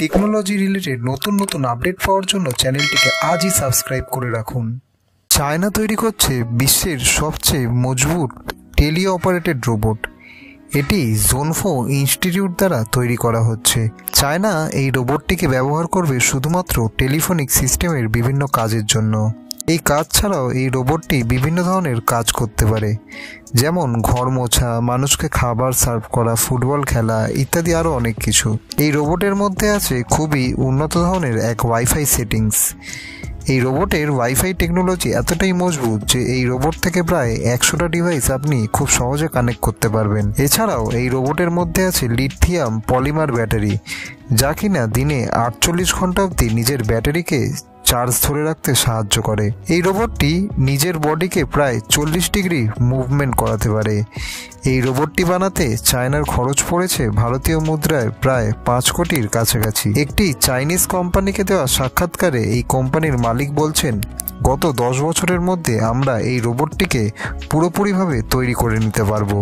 Technology related নতুন নতুন update পাওয়ার জন্য চ্যানেলটিকে আজই সাবস্ক্রাইব করে রাখুন। চায়না তৈরি করছে বিশ্বের সবচেয়ে মজবুত টেলি অপারেটেড রোবট। এটি জোনফো ইনস্টিটিউট দ্বারা তৈরি করা হচ্ছে। চায়না এই রোবটটিকে ব্যবহার করবে শুধুমাত্র টেলিফোনিক সিস্টেমের বিভিন্ন কাজের জন্য। এই কাজ ছাড়াও এই রোবটটি বিভিন্ন ধরনের কাজ করতে পারে, যেমন ঘর মোছা, মানুষকে খাবার সার্ভ করা, ফুটবল খেলা ইত্যাদি আরও অনেক কিছু। এই রোবটের মধ্যে আছে খুবই উন্নত ধরনের এক ওয়াইফাই সেটিংস। এই রোবটের ওয়াইফাই টেকনোলজি এতটাই মজবুত যে এই রোবট থেকে প্রায় 100টা ডিভাইস আপনি খুব সহজে কানেক্ট করতে পারবেন। এছাড়াও এই রোবটের মধ্যে আছে লিথিয়াম পলিমার ব্যাটারি, যা কিনা দিনে 48 ঘন্টা অবধি নিজের ব্যাটারিকে চার্জ ধরে রাখতে সাহায্য করে। এই রোবটটি নিজের বডিকে প্রায় 40 ডিগ্রি মুভমেন্ট করাতে পারে। এই রোবটটি বানাতে চায়নার খরচ পড়েছে ভারতীয় মুদ্রায় প্রায় 5 কোটির কাছাকাছি। একটি চাইনিজ কোম্পানিকে দেওয়া সাক্ষাৎকারে এই কোম্পানির মালিক বলছেন, গত 10 বছরের মধ্যে আমরা এই রোবটটিকে পুরোপুরিভাবে তৈরি করে নিতে পারবো।